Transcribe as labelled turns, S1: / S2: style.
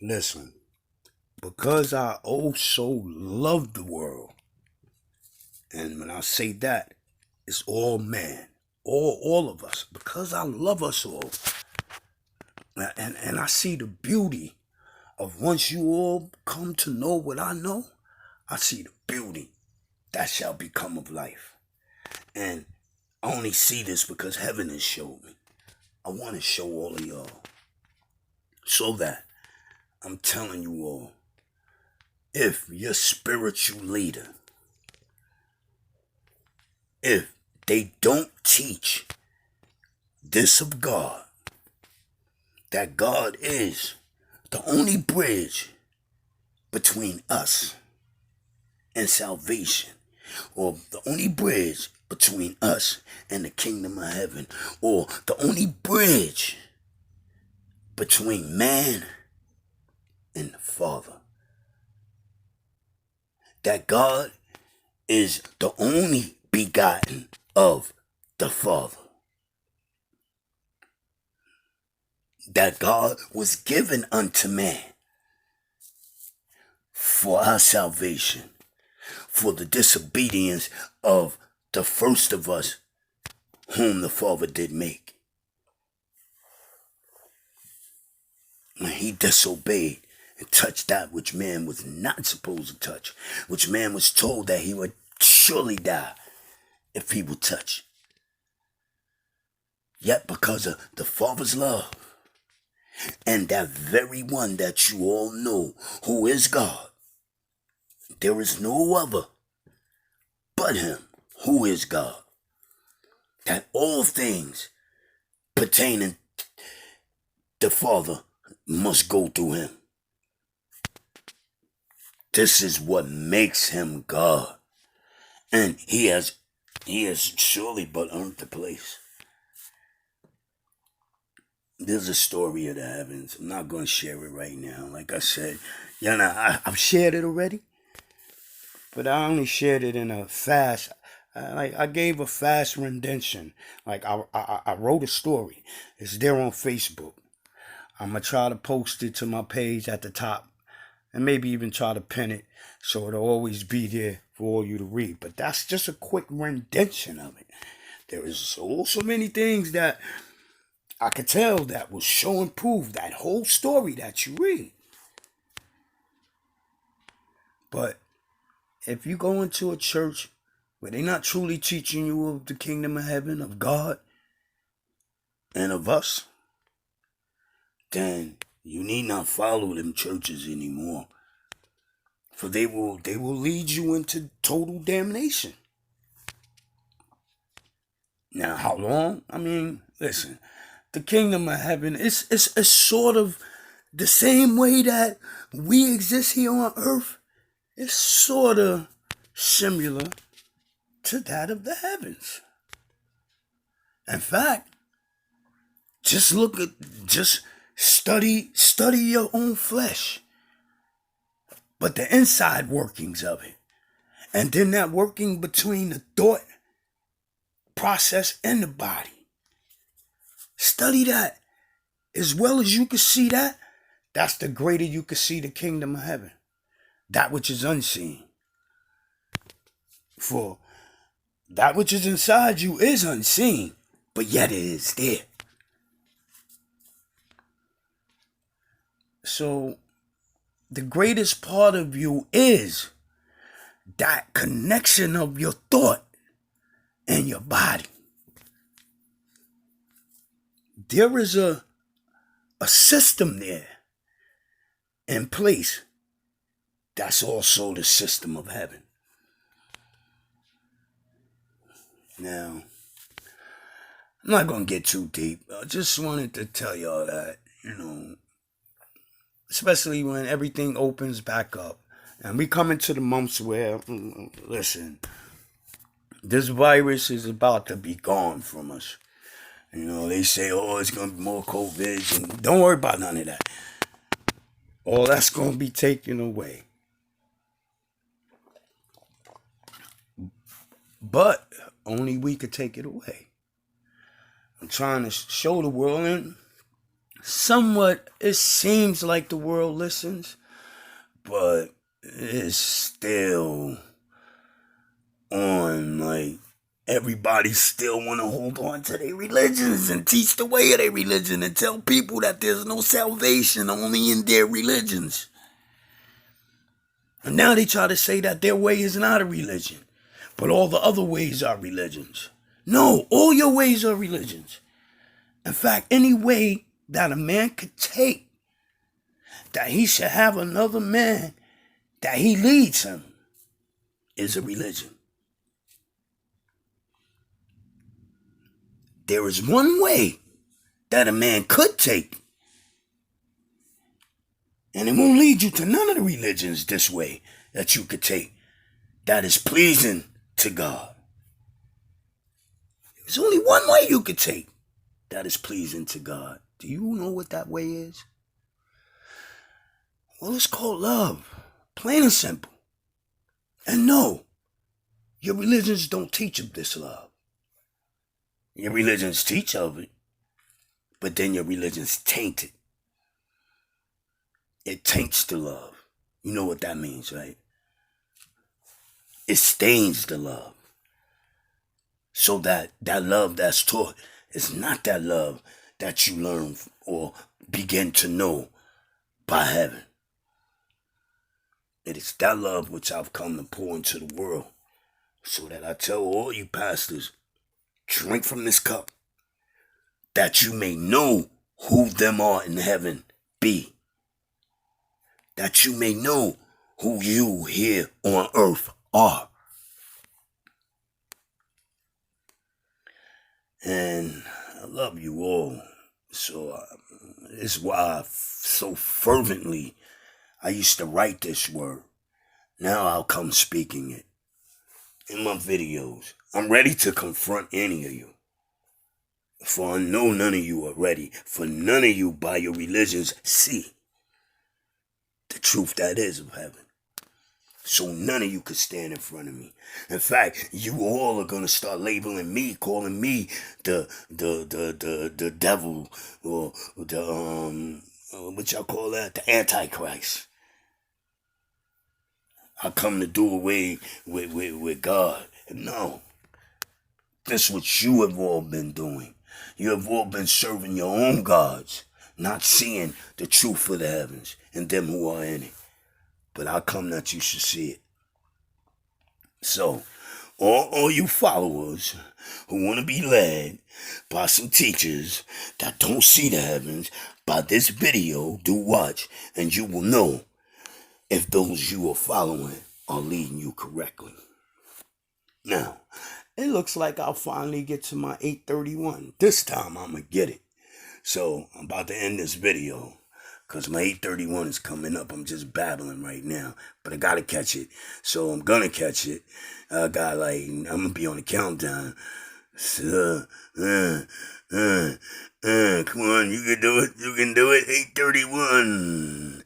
S1: Listen, because I so love the world, and when I say that, it's all man, all of us, because I love us all, and I see the beauty of once you all come to know what I know, I see the beauty that shall become of life. And I only see this because heaven has showed me. I want to show all of y'all so that I'm telling you all, if your spiritual leader, if they don't teach this of God, that God is the only bridge between us and salvation, or the only bridge between us and the kingdom of heaven, or the only bridge between man and the Father, that God is the only begotten of the Father, that God was given unto man for our salvation, for the disobedience of the first of us whom the Father did make. When he disobeyed and touched that which man was not supposed to touch, which man was told that he would surely die if he would touch. Yet because of the Father's love, and that very one that you all know who is God, there is no other but him who is God, that all things pertaining the Father must go through him. This is what makes him God. And he has surely but earned the place. There's a story of the heavens. I'm not going to share it right now. Like I said, I've shared it already, but I only shared it in a fast. I gave a fast rendition. Like I wrote a story. It's there on Facebook. I'm gonna try to post it to my page at the top, and maybe even try to pin it so it'll always be there for all you to read. But that's just a quick rendition of it. There is so many things that I could tell that will show and prove that whole story that you read. But if you go into a church where they're not truly teaching you of the kingdom of heaven, of God, and of us, then you need not follow them churches anymore. For they will lead you into total damnation. Now, how long? I mean, listen, the kingdom of heaven is sort of the same way that we exist here on earth. It's sort of similar to that of the heavens. In fact, just study your own flesh, but the inside workings of it. And then that working between the thought process and the body. Study that. As well as you can see that, that's the greater you can see the kingdom of heaven. That which is unseen. For that which is inside you is unseen, but yet it is there. So the greatest part of you is that connection of your thought and your body. There is a system there in place. That's also the system of heaven. Now, I'm not going to get too deep. I just wanted to tell y'all that, especially when everything opens back up. And we come into the months where, listen, this virus is about to be gone from us. They say, oh, it's going to be more COVID. And don't worry about none of that. All that's going to be taken away. But only we could take it away. I'm trying to show the world, and somewhat, it seems like the world listens, but it's still on, like, everybody still want to hold on to their religions and teach the way of their religion and tell people that there's no salvation only in their religions. And now they try to say that their way is not a religion, but all the other ways are religions. No, all your ways are religions. In fact, any way that a man could take, that he should have another man, that he leads him, is a religion. There is one way that a man could take, and it won't lead you to none of the religions this way that you could take, that is pleasing to God. There's only one way you could take that is pleasing to God. Do you know what that way is? Well, it's called love. Plain and simple. And no, your religions don't teach of this love. Your religions teach of it, but then your religions taint it. It taints the love. You know what that means, right? It stains the love. So that love that's taught is not that love that you learn or begin to know by heaven. It is that love which I've come to pour into the world, so that I tell all you pastors, drink from this cup, that you may know who them are in heaven be. That you may know who you here on earth are. And I love you all. So it's why so fervently I used to write this word. Now I'll come speaking it in my videos. I'm ready to confront any of you. For I know none of you are ready. For none of you by your religions see the truth that is of heaven. So none of you could stand in front of me. In fact, you all are gonna start labeling me, calling me the devil, or the what y'all call that? The Antichrist. I come to do away with God. No. That's what you have all been doing. You have all been serving your own gods, not seeing the truth of the heavens and them who are in it. But I come that you should see it. So, all you followers who want to be led by some teachers that don't see the heavens, by this video, do watch, and you will know if those you are following are leading you correctly. Now, it looks like I'll finally get to my 831. This time I'm going to get it. So I'm about to end this video because my 831 is coming up. I'm just babbling right now, but I got to catch it. So I'm going to catch it. I'm going to be on the countdown. So, come on, you can do it. You can do it. 831.